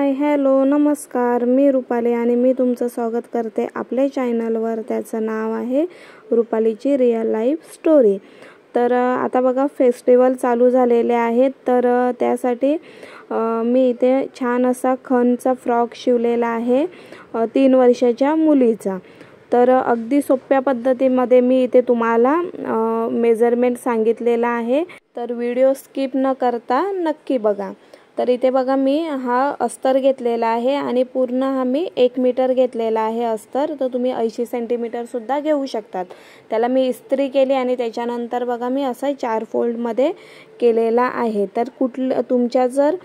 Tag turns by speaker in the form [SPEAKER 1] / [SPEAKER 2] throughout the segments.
[SPEAKER 1] Hi hello नमस्कार, मी रुपाली आणि मी तुमचं स्वागत करते आपल्या चॅनलवर. त्याचं नाव आहे रुपालीची रिअल लाईफ स्टोरी. तर आता बघा फेस्टिवल चालू झालेले आहेत, तर त्यासाठी मी इथे छान असा खणचा फ्रॉक शिवलेला आहे 3 वर्षाच्या मुलीचा. तर अगदी सोप्या पद्धतीमध्ये मी इथे तुम्हाला मेजरमेंट सांगितलेला आहे, तर व्हिडिओ स्किप न करता नक्की बघा. तर इथे बघा मी हा अस्तर घेतलेला आहे आणि पूर्ण हा मी 1 मीटर घेतलेला आहे अस्तर. तर तुम्ही 80 सेंटीमीटर सुद्धा घेऊ शकतात. त्याला मी इस्त्री केली आणि त्याच्यानंतर बघा मी असा 4 फोल्डमध्ये केलेला आहे. तर तुमच्या जर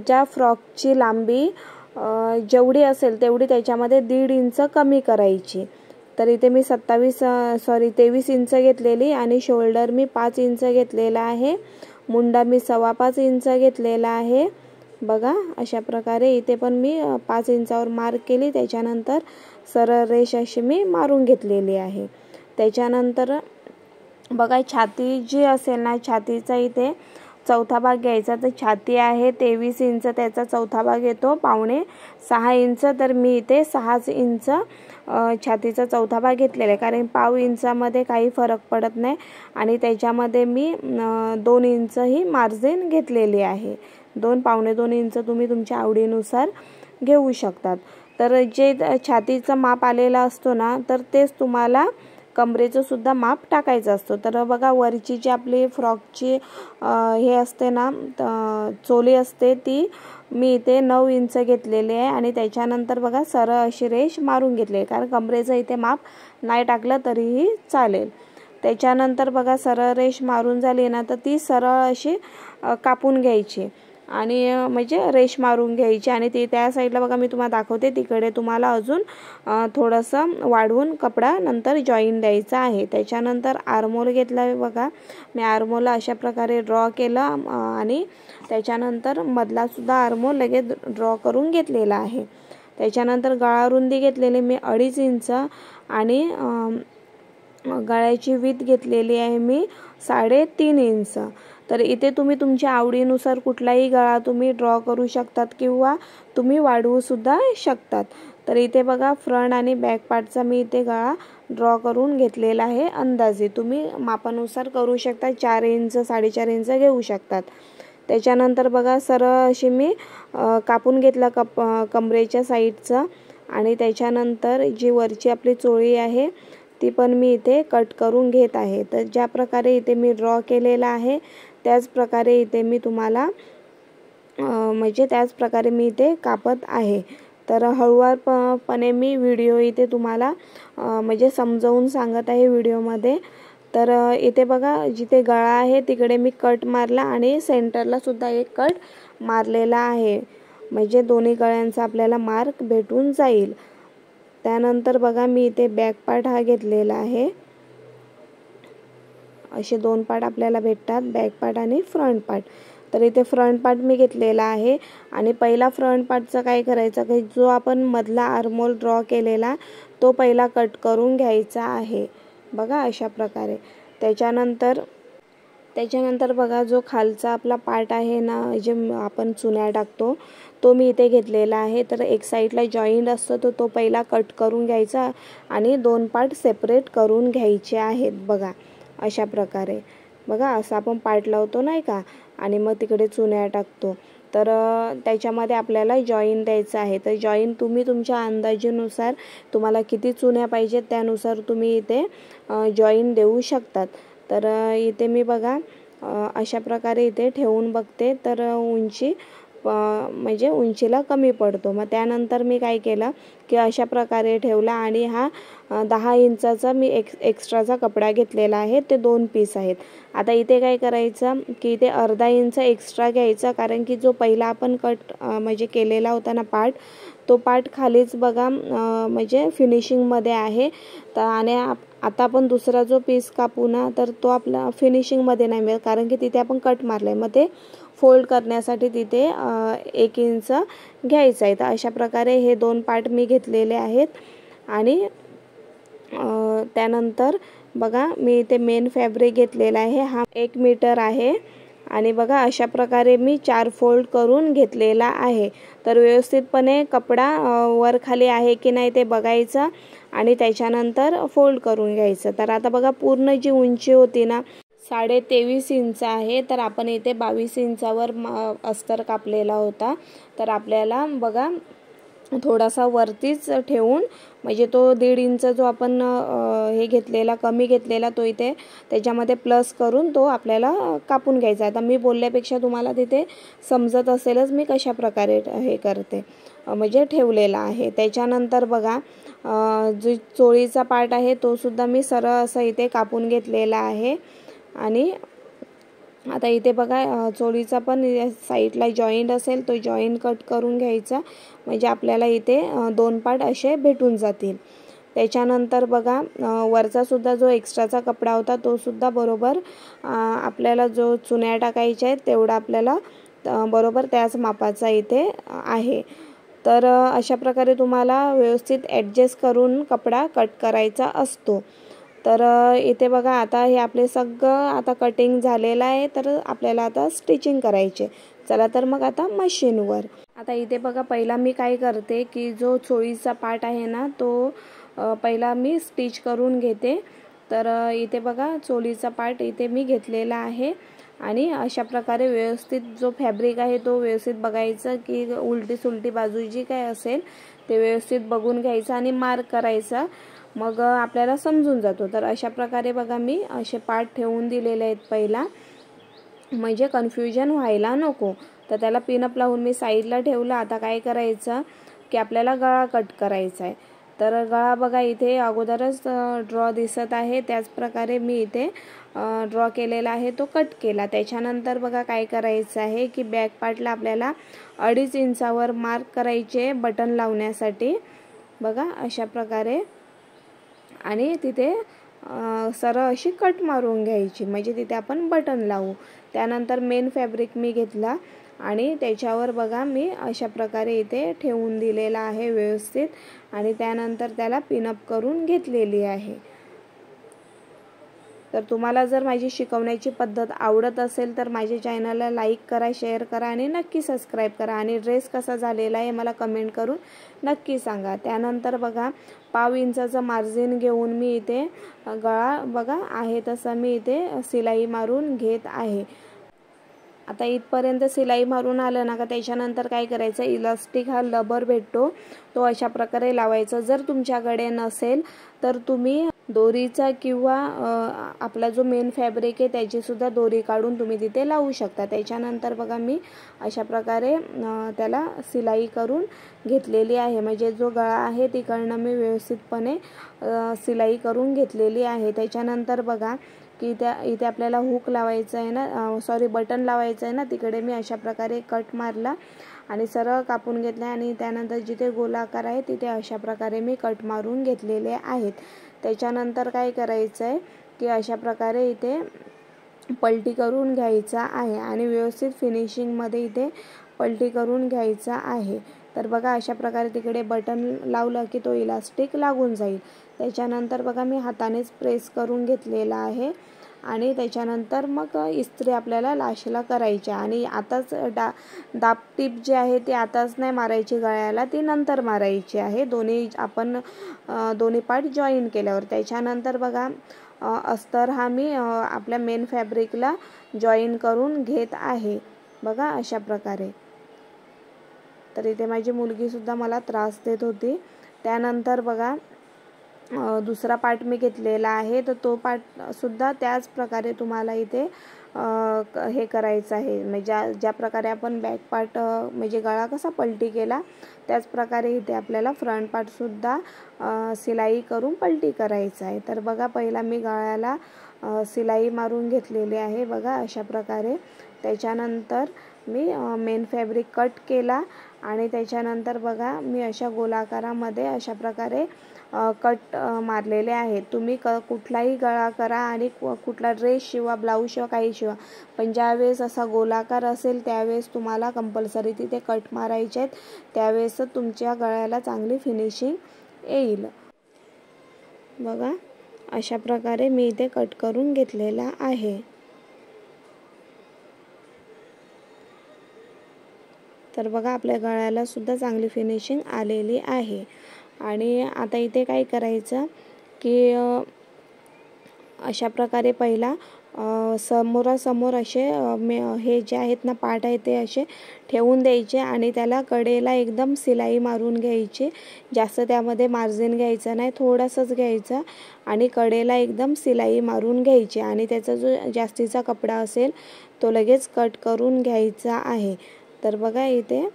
[SPEAKER 1] ज्या फ्रॉकची लांबी जेवढी असेल तेवढी त्याच्यामध्ये 1.5 इंच कमी करायची. तर इथे मी 23 इंच घेतलेली आणि शोल्डर मी 5 इंच घेतलेला आहे. मुंडा मी 5.25 इंच घेतलेला आहे. बघा अशा प्रकारे इथे पण मी 5 इंचावर मार्क केली. त्याच्यानंतर सरळ रेष अशी मी मारून घेतलेली आहे. त्याच्यानंतर बघा छाती जी असेल ना, छातीचा इथे चौथा भाग घ्यायचा. तर छाती आहे 23 इंच, त्याचा चौथा भाग येतो 5.25 इंच. तर मी इथे 6 इंच छातीचा चौथा भाग घेतलेला आहे, कारण 0.5 इंचामध्ये काही फरक पडत नाही आणि त्याच्यामध्ये मी 2 इंच ही मार्जिन घेतलेली आहे. 2-2.25 इंच तुम्ही तुमच्या आवडीनुसार घेऊ शकतात. तर जे छातीचा माप आलेला असतो ना, तर तेच तुम्हाला कमरेचं सुद्धा माप टाकायचं असतं. तर बघा वरची जी आपली फ्रॉकची हे असते ना, चोली असते, ती मी इथे 9 इंच घेतलेली आहे आणि त्याच्यानंतर बघा सरळ अशी रेष मारून घेतली आहे, कारण कमरेचं इथे माप नाही टाकलं तरीही चालेल. त्याच्यानंतर बघा सरळ रेष मारून झाली ना, तर ती सरळ अशी कापून घ्यायची आणि म्हणजे रेष मारून घ्यायची आणि ती त्या साईडला बघा मी तुम्हाला दाखवते, तिकडे तुम्हाला अजून थोडंसं वाढवून कपडा नंतर जॉईन द्यायचा आहे. त्याच्यानंतर आर्महोल घेतला. बघा मी आर्महोलला अशा प्रकारे ड्रॉ केलं आणि त्याच्यानंतर मधला सुद्धा आर्महोल लगेच ड्रॉ करून घेतलेला आहे. त्याच्यानंतर गळा रुंदी घेतलेली मी 2.5 इंच आणि गळ्याची वीथ घेतलेली आहे मी 3.5 इंच. तर इथे तुम्ही तुमच्या आवडीनुसार कुठलाही गळा तुम्ही ड्रॉ करू शकतात किंवा तुम्ही वाढवू सुद्धा शकतात. तर इथे बघा फ्रंट आणि बॅक पार्टचा मी इथे गळा ड्रॉ करून घेतलेला आहे. अंदाजे तुम्ही मापानुसार करू शकता, 4 इंच 4.5 इंच घेऊ शकतात. त्याच्यानंतर बघा सरळ अशी मी कापून घेतला कमरेच्या साईडचा आणि त्याच्यानंतर जी वरची आपली चोळी आहे ती पण मी इथे कट करून घेत आहे. तर ज्या प्रकारे इथे मी ड्रॉ केलेला आहे त्याच प्रकारे इथे मी तुम्हाला त्याच प्रकारे मी इथे कापत आहे. तर हळूवारपणे मी व्हिडिओ इथे तुम्हाला समजावून सांगत आहे व्हिडिओमध्ये. तर इथे बघा जिथे गळा आहे तिकडे मी कट मारला आणि सेंटरला सुद्धा एक कट मारलेला आहे, म्हणजे दोन्ही गळ्यांचा आपल्याला मार्क भेटून जाईल. त्यानंतर बघा मी इथे बॅक पार्ट हा घेतलेला आहे. असे 2 पार्ट आपल्याला भेटतात, बॅक पार्ट आणि फ्रंट पार्ट. तर इथे फ्रंट पार्ट मी घेतलेला आहे आणि पहिला फ्रंट पार्टचं काय करायचं की जो आपण मधला आर्महोल ड्रॉ केलेला तो पहिला कट करून घ्यायचा आहे. बघा अशा प्रकारे. त्याच्यानंतर बघा जो खालचा आपला पार्ट आहे ना, जे आपण चुन्या टाकतो तो मी इथे घेतलेला आहे. तर एक साईडला जॉईंट असतो तो पहिला कट करून घ्यायचा आणि 2 पार्ट सेपरेट करून घ्यायचे आहेत. बघा अशा प्रकारे. बघा असं आपण पार्ट लावतो नाही का, आणि मग तिकडे चुन्या टाकतो. तर त्याच्यामध्ये आपल्याला जॉईन द्यायचं आहे. तर जॉईन तुम्ही तुमच्या अंदाजानुसार तुम्हाला किती चुन्या पाहिजेत त्यानुसार तुम्ही इथे जॉईन देऊ शकतात. तर इथे मी बघा अशा प्रकारे इथे ठेवून बघते, तर उंचीला कमी पडतो. मग त्यानंतर मी काय केलं की अशा प्रकारे ठेवला आणि हा 10 इंचाचा मी एक्स्ट्राचा कपडा घेतलेला आहे, ते 2 पीस आहेत. आता इथे काय करायचं की इथे अर्धा इंच एक्स्ट्रा घ्यायचा, कारण की जो पहिला आपण कट केलेला होता ना पार्ट, तो पार्ट खालीच बघा फिनिशिंगमध्ये आहे. तर आणि आता आपण दुसरा जो पीस कापू ना, तर तो आपला फिनिशिंगमध्ये नाही मिळत, कारण की तिथे आपण कट मारला आहे. मग ते फोल्ड करण्यासाठी तिथे 1 इंच घ्यायचं आहे. तर अशा प्रकारे हे 2 पार्ट मी घेतलेले आहेत. आणि त्यानंतर बघा मी इथे मेन फॅब्रिक घेतलेला आहे, हा 1 मीटर आहे आणि बघा अशा प्रकारे मी 4 फोल्ड करून घेतलेला आहे। तर व्यवस्थितपणे कपडा वर खाली आहे की नाही ते बघायचं आणि त्याच्यानंतर फोल्ड करून घ्यायचं। तर आता बघा पूर्ण जी उंची होती ना 23.5 इंच आहे, तर आपण इथे 22 इंचावर अस्तर कापलेला होता। तर आपल्याला बघा थोडासा वरतीच ठेवून म्हणजे तो 1.5 इंच जो आपण हे घेतलेला कमी घेतलेला तो इथे त्याच्यामध्ये प्लस करून तो आपल्याला कापून घ्यायचा। आता मी बोलल्यापेक्षा तुम्हाला तिथे समजत असेलच मी कशा प्रकारे हे करते म्हणजे ठेवलेला आहे। त्याच्यानंतर बघा जो चोळीचा पार्ट आहे तो सुद्धा मी सरळ असं इथे कापून घेतलेला आहे। आणि आता इथे बघा चोळीचा पण साईडला जॉईंट असेल तो जॉईंट कट करून घ्यायचा म्हणजे आपल्याला इथे 2 पार्ट असे भेटून जातील। त्याच्यानंतर बघा वरचा सुद्धा जो एक्स्ट्राचा कपडा होता तो सुद्धा बरोबर आपल्याला जो चुन्या टाकायच्या आहेत तेवढा आपल्याला बरोबर त्याच मापाचा इथे आहे। तर अशा प्रकारे तुम्हाला व्यवस्थित ॲडजस्ट करून कपडा कट करायचा असतो। तर इथे बघा आता हे आपले सगळं आता कटिंग झालेलं आहे, तर आपल्याला आता स्टिचिंग करायचे। चला तर मग आता मशीनवर। आता इथे बघा पहिला मी काय करते की जो चोळीचा पार्ट आहे ना तो पहिला मी स्टिच करून घेते। तर इथे बघा चोळीचा पार्ट इथे मी घेतलेला आहे आणि अशा प्रकारे व्यवस्थित जो फॅब्रिक आहे तो व्यवस्थित बघायचं की उलटी सुलटी बाजू जी काय असेल ते व्यवस्थित बघून घ्यायचं आणि मार्क करायचा, मग आपल्याला समजून जातो। तर अशा प्रकारे बघा मी असे पार्ट ठेवून दिलेले आहेत पहिला, म्हणजे कन्फ्युजन व्हायला नको। तर त्याला पिनअप लावून मी साईडला ठेवलं। आता काय करायचं की आपल्याला गळा कट करायचा आहे। तर गळा बघा इथे अगोदरच ड्रॉ दिसत आहे, त्याच प्रकारे मी इथे ड्रॉ केलेला आहे तो कट केला। त्याच्यानंतर बघा काय करायचं आहे की बॅक पार्टला आपल्याला 2.5 इंचावर मार्क करायचे बटन लावण्यासाठी बघा अशा प्रकारे, आणि तिथे सरळ अशी कट मारून घ्यायची म्हणजे तिथे आपण बटन लावू। त्यानंतर मेन फॅब्रिक मी घेतला आणि त्याच्यावर बघा मी अशा प्रकारे इथे ठेवून दिलेला आहे व्यवस्थित, आणि त्यानंतर त्याला पिनअप करून घेतलेली आहे। तर तुम्हाला जर माझी शिकवण्याची पद्धत आवडत असेल तर माझ्या चॅनलला लाईक करा, शेअर करा आणि नक्की सबस्क्राईब करा, आणि ड्रेस कसा झालेला आहे मला कमेंट करून नक्की सांगा। त्यानंतर बघा 1/2 इंचाचं मार्जिन घेऊन मी इथे गळा बघा आहे तसा मी इथे शिलाई मारून घेत आहे। आता इथपर्यंत शिलाई मारून आलं ना का त्याच्यानंतर काय करायचं, इलास्टिक हा रबर भेटतो तो अशा प्रकारे लावायचा। जर तुमच्याकडे नसेल तर तुम्ही दोरीचा किंवा आपला जो मेन फॅब्रिक आहे त्याची सुद्धा दोरी काढून तुम्ही तिथे लावू शकता। त्याच्यानंतर बघा मी अशा प्रकारे त्याला शिलाई करून घेतलेली आहे, म्हणजे जो गळा आहे तिकडनं मी व्यवस्थितपणे शिलाई करून घेतलेली आहे। त्याच्यानंतर बघा की इथे आपल्याला हुक लावायचं आहे ना, सॉरी बटन लावायचं आहे ना, तिकडे मी अशा प्रकारे कट मारला आणि सरळ कापून घेतले, आणि त्यानंतर जिथे गोलाकार आहे तिथे अशा प्रकारे मी कट मारून घेतलेले आहेत। त्याच्यानंतर काय करायचं आहे की अशा प्रकारे इथे पलटी करून घ्यायचा आहे आणि व्यवस्थित फिनिशिंगमध्ये इथे पलटी करून घ्यायचा आहे। तर बघा अशा प्रकारे तिकडे बटन लावलं की तो इलास्टिक लागून जाईल। त्याच्यानंतर बघा मी हातानेच प्रेस करून घेतलेला आहे, आणि त्याच्यानंतर मग इस्त्री आपल्याला लाशला करायची, आणि आताच दाब टीप जी आहे ती आताच नाही मारायची गळ्याला, ती नंतर मारायची आहे दोन्ही पार्ट जॉईन केल्यावर। त्याच्यानंतर बघा अस्तर हा मी आपल्या मेन फॅब्रिकला जॉईन करून घेत आहे बघा अशा प्रकारे। तर इथे माझी मुलगी सुद्धा मला त्रास देत होती। त्यानंतर बघा दुसरा पार्ट मी घेतलेला आहे, तर तो पार्ट सुद्धा त्याच प्रकारे तुम्हाला इथे हे करायचं आहे, म्हणजे ज्या प्रकारे आपण बॅक पार्ट म्हणजे गळा कसा पलटी केला त्याच प्रकारे इथे आपल्याला फ्रंट पार्ट सुद्धा शिलाई करून पलटी करायचा आहे। तर बघा पहिला मी गळ्याला शिलाई मारून घेतलेली आहे बघा अशा प्रकारे। त्याच्यानंतर मी मेन फॅब्रिक कट केला, आणि त्याच्यानंतर बघा मी अशा गोलाकारामध्ये अशा प्रकारे कट मारलेले आहेत। तुम्ही कुठलाही गळा करा आणि कुठला ड्रेस शिवा, ब्लाऊज शिवा, काही शिवा, पण ज्यावेळेस असा गोलाकार असेल त्यावेळेस तुम्हाला कंपल्सरी तिथे कट मारायचे आहेत, त्यावेळेस तुमच्या गळ्याला चांगली फिनिशिंग येईल बघा अशा प्रकारे मी इथे कट करून घेतलेला आहे। तर बघा आपल्या गळ्याला सुद्धा चांगली फिनिशिंग आलेली आहे. आणि आता इथे काय करायचं की अशा प्रकारे पहिला समोरासमोर असे हे जे आहेत ना पार्ट आहे ते असे ठेवून द्यायचे आणि त्याला कडेला एकदम सिलाई मारून घ्यायची. जास्त त्यामध्ये मार्जिन घ्यायचं नाही, थोडंसंच घ्यायचं आणि कडेला एकदम सिलाई मारून घ्यायची आणि त्याचा जो जास्तीचा कपडा असेल तो लगेच कट करून घ्यायचा आहे. तर बघा इथे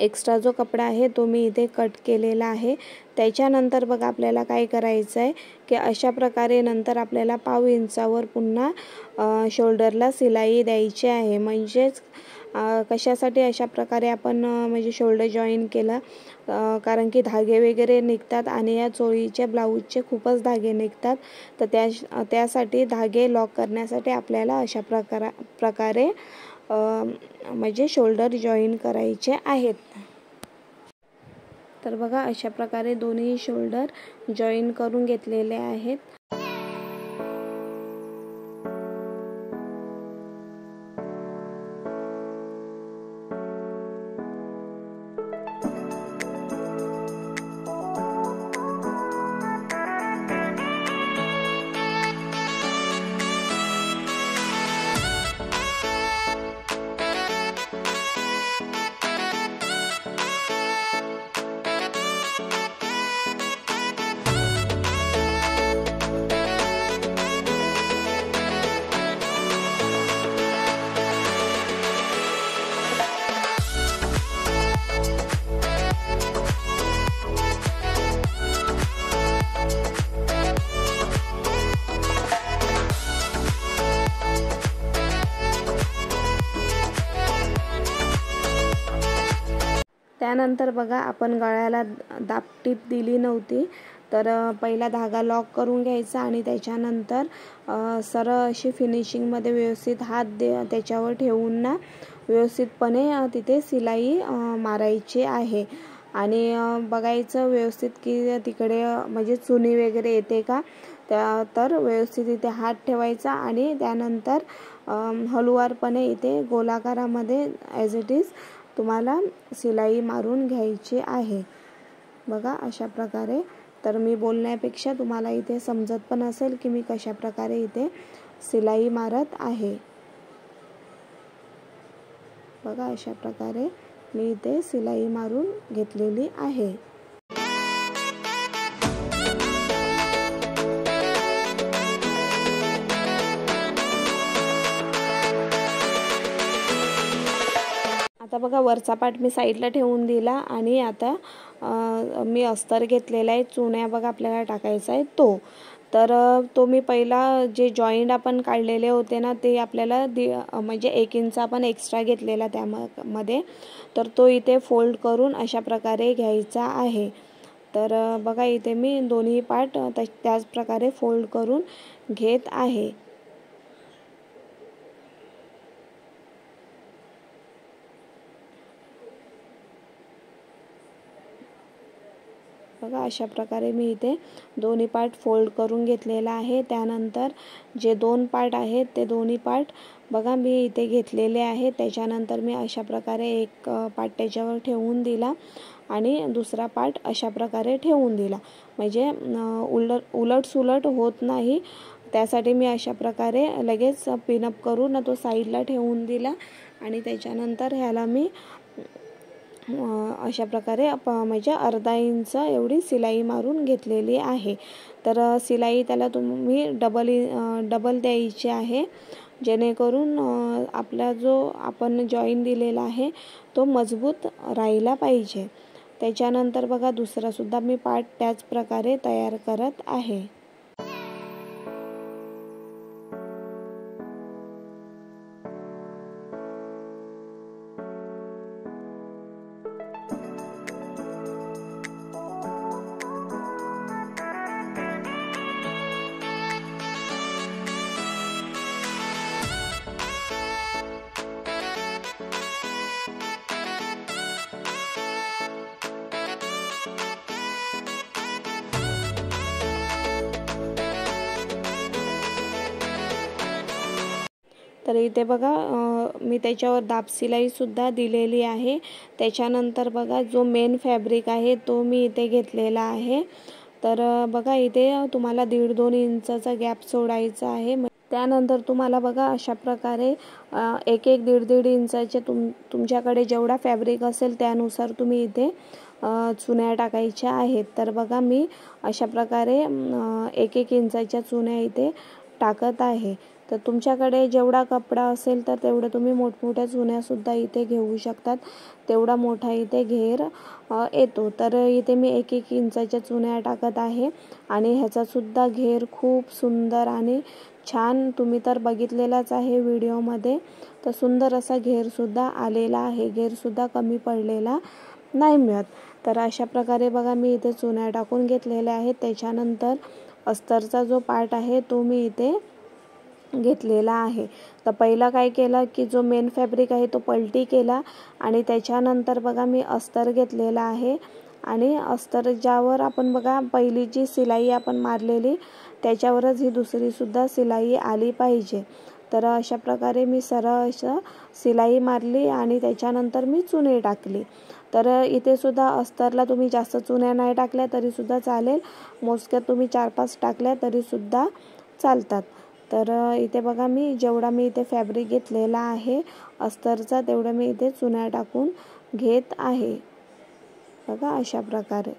[SPEAKER 1] एक्स्ट्रा जो कपडा आहे तो मी इथे कट केलेला आहे. त्याच्यानंतर बघा आपल्याला काय करायचं आहे की अशा प्रकारे नंतर आपल्याला 1/2 इंचावर पुन्हा शोल्डरला सिलाई द्यायची आहे. म्हणजेच कशासाठी अशा प्रकारे आपण म्हणजे शोल्डर जॉईन केलं, कारण की धागे वगैरे निघतात आणि या चोळीच्या ब्लाऊजचे खूपच धागे निघतात. तर त्यासाठी धागे लॉक करण्यासाठी आपल्याला अशा प्रकारे म्हणजे शोल्डर जॉईन करायचे आहेत. तर बघा अशा प्रकारे दोन्ही शोल्डर जॉईन करून घेतलेले आहेत. त्यानंतर बघा आपण गळ्याला दाबटीप दिली नव्हती, तर पहिला धागा लॉक करून घ्यायचा आणि त्याच्यानंतर सरळ अशी फिनिशिंगमध्ये व्यवस्थित हात त्याच्यावर ठेवून ना व्यवस्थितपणे तिथे सिलाई मारायची आहे. आणि बघायचं व्यवस्थित की तिकडे म्हणजे चुनी वगैरे येते का, तर व्यवस्थित इथे हात ठेवायचा आणि त्यानंतर हळूवारपणे इथे गोलाकारामध्ये ॲज इट इज तुम्हाला सिलाई मारून घ्यायची आहे. बघा अशा प्रकारे. तर मी बोलण्यापेक्षा तुम्हाला इथे समजत पण असेल की मी कशा प्रकारे इथे सिलाई मारत आहे. बघा अशा प्रकारे मी इथे सिलाई मारून घेतलेली आहे. आता बघा वरचा पार्ट मी साईडला ठेवून दिला आणि आता मी अस्तर घेतलेला आहे. चुन्या बघा आपल्याला टाकायचा आहे तो. तर तो मी पहिला जे जॉईंट आपण काढलेले होते ना ते आपल्याला म्हणजे 1 इंच आपण एक्स्ट्रा घेतलेला त्यामध्ये, तर तो इथे फोल्ड करून अशा प्रकारे घ्यायचा आहे. तर बघा इथे मी दोन्ही पार्ट त्याच प्रकारे फोल्ड करून घेत आहे. बघा अशा प्रकारे मी इथे दोन्ही पार्ट फोल्ड करून घेतलेला आहे. त्यानंतर जे 2 पार्ट आहेत ते दोन्ही पार्ट बघा मी इथे घेतलेले आहेत. त्याच्यानंतर मी अशा प्रकारे एक पार्ट त्याच्यावर ठेवून दिला आणि दुसरा पार्ट अशा प्रकारे ठेवून दिला. म्हणजे उलट होत नाही, त्यासाठी मी अशा प्रकारे लगेच पिनअप करून तो साईडला ठेवून दिला आणि त्याच्यानंतर ह्याला मी अशा प्रकारे म्हणजे अर्धा इंच एवढी सिलाई मारून घेतलेली आहे. तर सिलाई त्याला तुम्ही डबल द्यायची आहे, जेणेकरून आपला जो आपण जॉईन दिलेला आहे तो मजबूत राहिला पाहिजे. त्याच्यानंतर बघा दुसरा सुद्धा मी पार्ट त्याच प्रकारे तयार करत आहे. तर इथे बघा मी त्याच्यावर दाब शिलाईसुद्धा दिलेली आहे. त्याच्यानंतर बघा जो मेन फॅब्रिक आहे तो मी इथे घेतलेला आहे. तर बघा इथे तुम्हाला 1.5-2 इंचाचा गॅप सोडायचा आहे. त्यानंतर तुम्हाला बघा अशा प्रकारे 1-1, 1.5 इंचाचे तुमच्याकडे जेवढा फॅब्रिक असेल त्यानुसार तुम्ही इथे चुन्या टाकायच्या आहेत. तर बघा मी अशा प्रकारे 1-1 इंचाच्या चुन्या इथे टाकत आहे. तर तुमच्याकडे जेवढा कपडा असेल तर तेवढं तुम्ही मोठमोठ्या चुन्यासुद्धा इथे घेऊ शकतात. तेवढा मोठा इथे घेर येतो. तर इथे मी 1-1 इंचाच्या चुन्या टाकत आहे आणि ह्याचासुद्धा घेर खूप सुंदर आणि छान तुम्ही तर बघितलेलाच आहे व्हिडिओमध्ये. तर सुंदर असा घेरसुद्धा आलेला आहे. घेरसुद्धा कमी पडलेला नाही मिळत. तर अशा प्रकारे बघा मी इथे चुन्या टाकून घेतलेल्या आहेत. त्याच्यानंतर अस्तरचा जो पार्ट आहे तो मी इथे घेतलेला आहे. तर पहिला काय केलं की जो मेन फॅब्रिक आहे तो पलटी केला आणि त्याच्यानंतर बघा मी अस्तर घेतलेला आहे आणि अस्तर ज्यावर आपण बघा पहिली जी शिलाई आपण मारलेली त्याच्यावरच ही दुसरीसुद्धा शिलाई आली पाहिजे. तर अशा प्रकारे मी सरळ असं शिलाई मारली आणि त्याच्यानंतर मी चुने टाकली. तर इथे सुद्धा अस्तरला तुम्ही जास्त चुन्या नाही टाकल्या तरीसुद्धा चालेल. मोजक्यात तुम्ही 4-5 टाकल्या तरीसुद्धा चालतात. तर इथे बघा मी जेवढा मी इथे फॅब्रिक घेतलेला आहे अस्तरचा तेवढं मी इथे चुन्या टाकून घेत आहे. बघा अशा प्रकारे.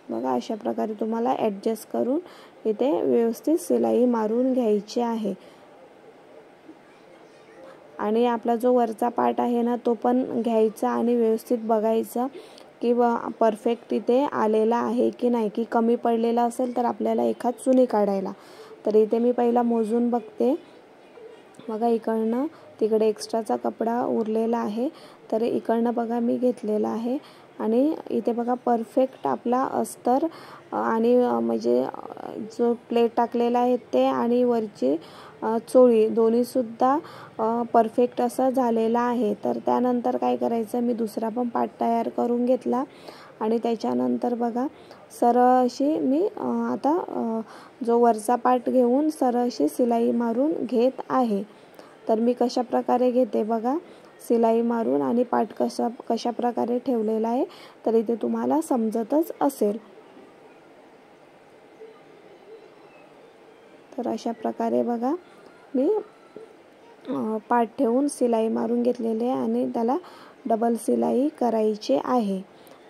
[SPEAKER 1] बघा अशा प्रकारे तुम्हाला ॲडजस्ट करून इथे व्यवस्थित शिलाई मारून घ्यायची आहे. आणि आपला जो वरचा पार्ट आहे ना तो पण घ्यायचा आणि व्यवस्थित बघायचा की परफेक्ट इथे आलेला आहे की नाही, की कमी पडलेला असेल तर आपल्याला एखाद चुनी काढायला. तर इथे मी पहिला मोजून बघते. बघा इकडनं तिकडे एक्स्ट्राचा कपडा उरलेला आहे. तर इकडनं बघा मी घेतलेला आहे आणि इथे बघा परफेक्ट आपला अस्तर आणि म्हणजे जो प्लेट टाकलेला आहे ते आणि वरची चोळी दोन्हीसुद्धा परफेक्ट असं झालेला आहे. तर त्यानंतर काय करायचं मी दुसरा पण पार्ट तयार करून घेतला आणि त्याच्यानंतर बघा सरळ अशी मी आता जो वरचा पार्ट घेऊन सरळ अशी शिलाई मारून घेत आहे. तर मी कशा प्रकारे घेते बघा शिलाई मारून आणि पार्ट कशा प्रकारे ठेवलेला आहे तर इथे तुम्हाला समजतच असेल. तर अशा प्रकारे बघा मी पार्ट ठेवून शिलाई मारून घेतलेले आहे आणि त्याला डबल शिलाई करायची आहे.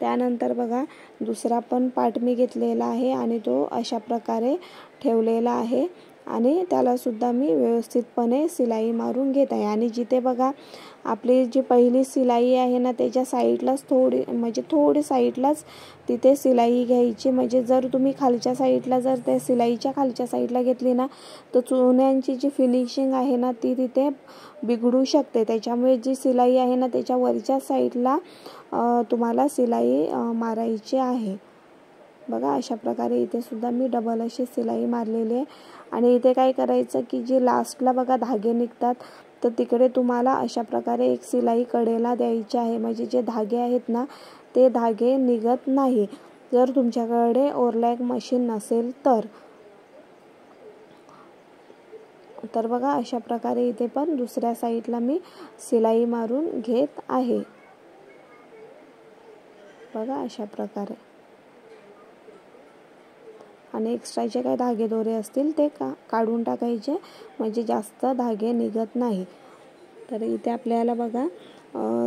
[SPEAKER 1] त्यानंतर बघा दुसरा पण पार्ट मी घेतलेला आहे आणि तो अशा प्रकारे ठेवलेला आहे आणि त्यालासुद्धा मी व्यवस्थितपणे शिलाई मारून घेत आहे. आणि जिथे बघा आपली जी पहिली शिलाई आहे ना त्याच्या साईडलाच थोडी साईडलाच तिथे शिलाई घ्यायची. म्हणजे जर तुम्ही खालच्या साईडला जर त्या शिलाईच्या खालच्या साईडला घेतली ना तर चुन्यांची जी फिनिशिंग आहे ना ती तिथे बिघडू शकते. त्याच्यामुळे जी शिलाई आहे ना त्याच्या वरच्या साईडला तुम्हाला शिलाई मारायची आहे. बघा अशा प्रकारे इथे सुद्धा मी डबल अशी शिलाई मारलेली आहे. आणि इथे काय करायचं की जे लास्टला बघा धागे निघतात तर तिकडे तुम्हाला अशा प्रकारे एक शिलाई कडेला द्यायची आहे. म्हणजे जे धागे आहेत ना ते धागे निघत नाही जर तुमच्याकडे ओव्हरलॅक मशीन नसेल तर. तर बघा अशा प्रकारे इथे पण दुसऱ्या साईडला मी शिलाई मारून घेत आहे. बघा अशा प्रकारे. आणि एक्स्ट्राचे काही धागे दोरे असतील ते काढून टाकायचे म्हणजे जास्त धागे निघत नाही. तर इथे आपल्याला बघा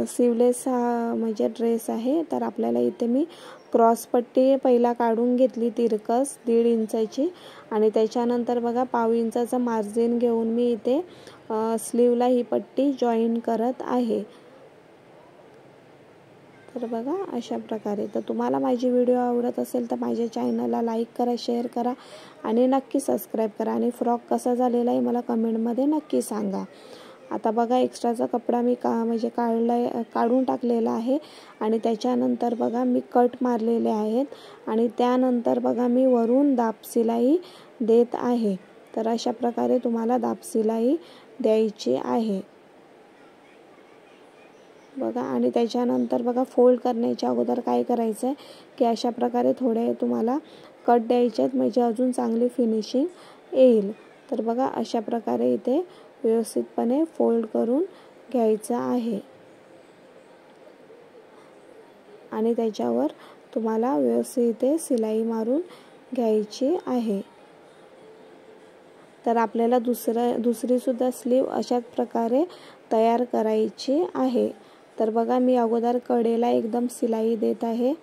[SPEAKER 1] स्लीवलेस हा म्हणजे ड्रेस आहे. तर आपल्याला इथे मी क्रॉसपट्टी पहिला काढून घेतली तिरकस 1.5 इंचाची आणि त्याच्यानंतर बघा 1/2 इंचाचं मार्जिन घेऊन मी इथे स्लीवला ही पट्टी जॉईन करत आहे. तर बघा अशा प्रकारे. तर तुम्हाला माझी व्हिडिओ आवडत असेल तर माझ्या चॅनलला लाईक करा, शेअर करा आणि नक्की सबस्क्राईब करा. आणि फ्रॉक कसा झालेला आहे मला कमेंटमध्ये नक्की सांगा. आता बघा एक्स्ट्राचा कपडा मी काढून टाकलेला आहे आणि त्याच्यानंतर बघा मी कट मारलेले आहेत आणि त्यानंतर बघा मी वरून दाब शिलाई देत आहे. तर अशा प्रकारे तुम्हाला दाब शिलाई द्यायची आहे. बघा आणि त्याच्यानंतर बघा फोल्ड करण्याच्या अगोदर काय करायचं आहे की अशा प्रकारे थोडे तुम्हाला कट द्यायचे आहेत, म्हणजे अजून चांगली फिनिशिंग येईल. तर बघा अशा प्रकारे इथे व्यवस्थितपणे फोल्ड करून घ्यायचं आहे आणि त्याच्यावर तुम्हाला व्यवस्थित इथे शिलाई मारून घ्यायची आहे. तर आपल्याला दुसरीसुद्धा स्लीव अशाच प्रकारे तयार करायची आहे. तर बघा मी अगोदर कडेला एकदम शिलाई देत आहे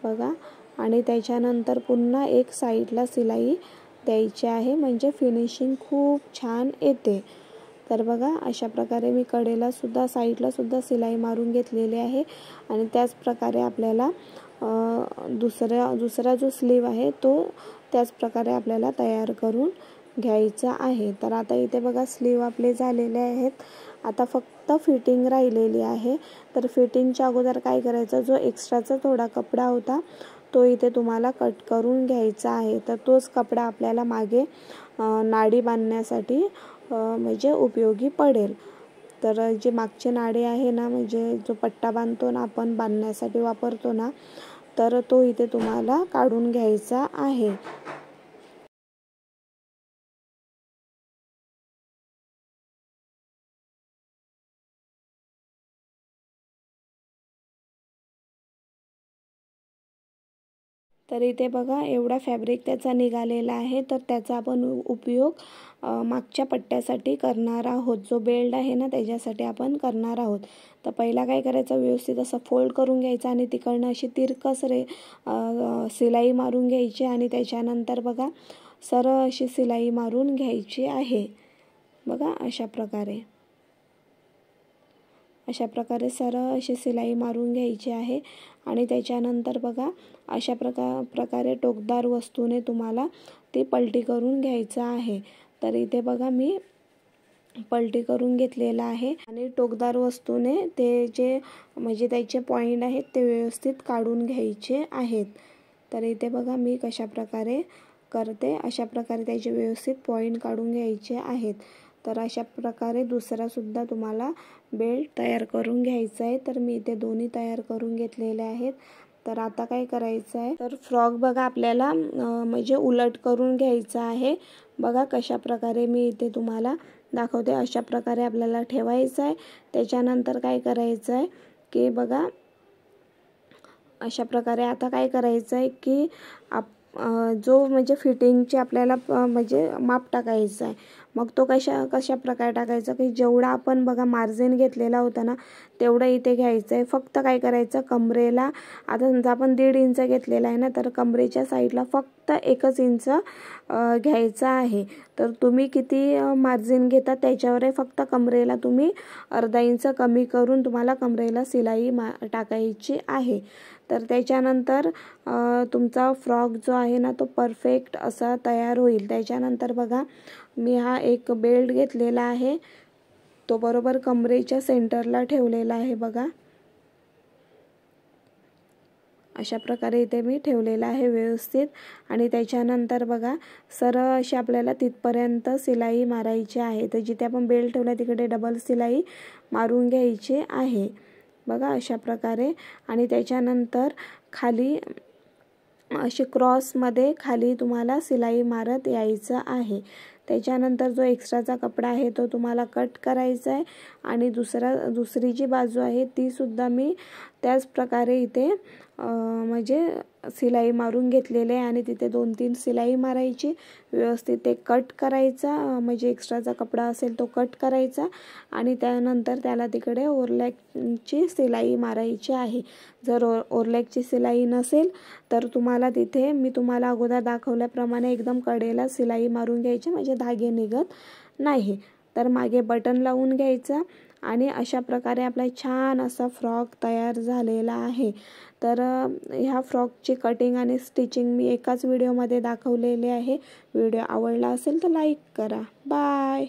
[SPEAKER 1] बघा, आणि त्याच्यानंतर पुन्हा एक साईडला शिलाई द्यायची आहे, म्हणजे फिनिशिंग खूप छान येते. तर बघा अशा प्रकारे मी कडेला सुद्धा साईडला सुद्धा शिलाई मारून घेतलेली आहे आणि त्याच प्रकारे आपल्याला दुसरा जो स्लीव आहे तो त्याच प्रकारे आपल्याला तयार करून घ्यायचा आहे. तर आता इथे बघा स्लीव आपले झालेले आहेत. आता फक्त फिटिंग राहिलेली आहे. तर फिटिंगच्या अगोदर काय करायचं, जो एक्स्ट्राचा थोडा कपडा होता तो इथे तुम्हाला कट करून घ्यायचा आहे. तर तोच कपडा आपल्याला मागे नाडी बांधण्यासाठी म्हणजे उपयोगी पडेल. तर जे मागचे नाडे आहे ना, म्हणजे जो पट्टा बांधतो ना आपण बांधण्यासाठी वापरतो ना, तर तो इथे तुम्हाला काढून घ्यायचा आहे. तर इथे बघा एवढा फॅब्रिक त्याचा निघालेला आहे. तर त्याचा आपण उपयोग मागच्या पट्ट्यासाठी करणार आहोत. जो बेल्ट आहे ना त्याच्यासाठी आपण करणार आहोत. तर पहिला काय करायचं, व्यवस्थित असं फोल्ड करून घ्यायचं आणि तिकडनं अशी तिरकस शिलाई मारून घ्यायची आणि त्याच्यानंतर बघा सरळ अशी शिलाई मारून घ्यायची आहे बघा. अशा प्रकारे सरळ अशी शिलाई मारून घ्यायची आहे आणि त्याच्यानंतर बघा अशा प्रकारे टोकदार वस्तूने तुम्हाला ती पलटी करून घ्यायचं आहे. तर इथे बघा मी पलटी करून घेतलेला आहे आणि टोकदार वस्तूने ते जे म्हणजे त्याचे पॉइंट आहेत ते व्यवस्थित काढून घ्यायचे आहेत. तर इथे बघा मी कशा प्रकारे करते, अशा प्रकारे त्याचे व्यवस्थित पॉइंट काढून घ्यायचे आहेत. तर अशा प्रकारे दुसरासुद्धा तुम्हाला बेल्ट तयार करून घ्यायचा आहे. तर मी इथे दोन्ही तयार करून घेतलेले आहेत. तर आता काय करायचं आहे, तर फ्रॉक बघा आपल्याला म्हणजे उलट करून घ्यायचा आहे बघा. कशा प्रकारे मी इथे तुम्हाला दाखवते, अशा प्रकारे आपल्याला ठेवायचं आहे. त्याच्यानंतर काय करायचं आहे की बघा अशा प्रकारे आता काय करायचं आहे की जो म्हणजे फिटिंगचे आपल्याला म्हणजे माप टाकायचं आहे. मग तो कशा प्रकारे टाकायचा की जेवढा आपण बघा मार्जिन घेतलेला होता ना तेवढं इथे घ्यायचं आहे. फक्त काय करायचं, कमरेला आता समजा आपण 1.5 इंच घेतलेला आहे ना, तर कमरेच्या साईडला फक्त 1 इंच घ्यायचं आहे. तर तुम्ही किती मार्जिन घेता त्याच्यावर आहे. फक्त कमरेला तुम्ही अर्धा इंच कमी करून तुम्हाला कमरेला शिलाई टाकायची आहे. तर त्याच्यानंतर तुमचा फ्रॉक जो आहे ना तो परफेक्ट असा तयार होईल. त्याच्यानंतर बघा मी हा एक बेल्ट घेतलेला आहे, तो बरोबर कमरेच्या सेंटरला ठेवलेला आहे बघा. अशा प्रकारे इथे मी ठेवलेला आहे व्यवस्थित. आणि त्याच्यानंतर बघा सरळ अशी आपल्याला तिथपर्यंत शिलाई मारायची आहे. तर जिथे आपण बेल्ट ठेवला तिकडे डबल शिलाई मारून घ्यायची आहे बघा अशा प्रकारे. आणि त्याच्यानंतर खाली अशी क्रॉसमध्ये खाली तुम्हाला शिलाई मारत यायचं आहे. त्याच्यानंतर जो एक्स्ट्राचा कपडा आहे तो तुम्हाला कट करायचा आहे आणि दुसरी जी बाजू आहे ती सुद्धा मी त्याच प्रकारे इथे म्हणजे शिलाई मारून घेतलेले आहे आणि तिथे 2-3 शिलाई मारायची, व्यवस्थित ते कट करायचा, म्हणजे एक्स्ट्राचा कपडा असेल तो कट करायचा आणि त्यानंतर त्याला तिकडे ओरलॅकची शिलाई मारायची आहे. जर ओरलॅकची शिलाई नसेल तर तुम्हाला तिथे मी तुम्हाला अगोदर दाखवल्याप्रमाणे एकदम कडेला शिलाई मारून घ्यायची, म्हणजे धागे निघत नाही. तर मागे बटन लावून घ्यायचा आणि अशा प्रकारे आपला छान असा फ्रॉक तयार झालेला आहे. तर ह्या फ्रॉकची कटिंग आणि स्टिचिंग मी एकाच व्हिडिओमध्ये दाखवलेली आहे. व्हिडिओ आवडला असेल तर लाईक करा. बाय.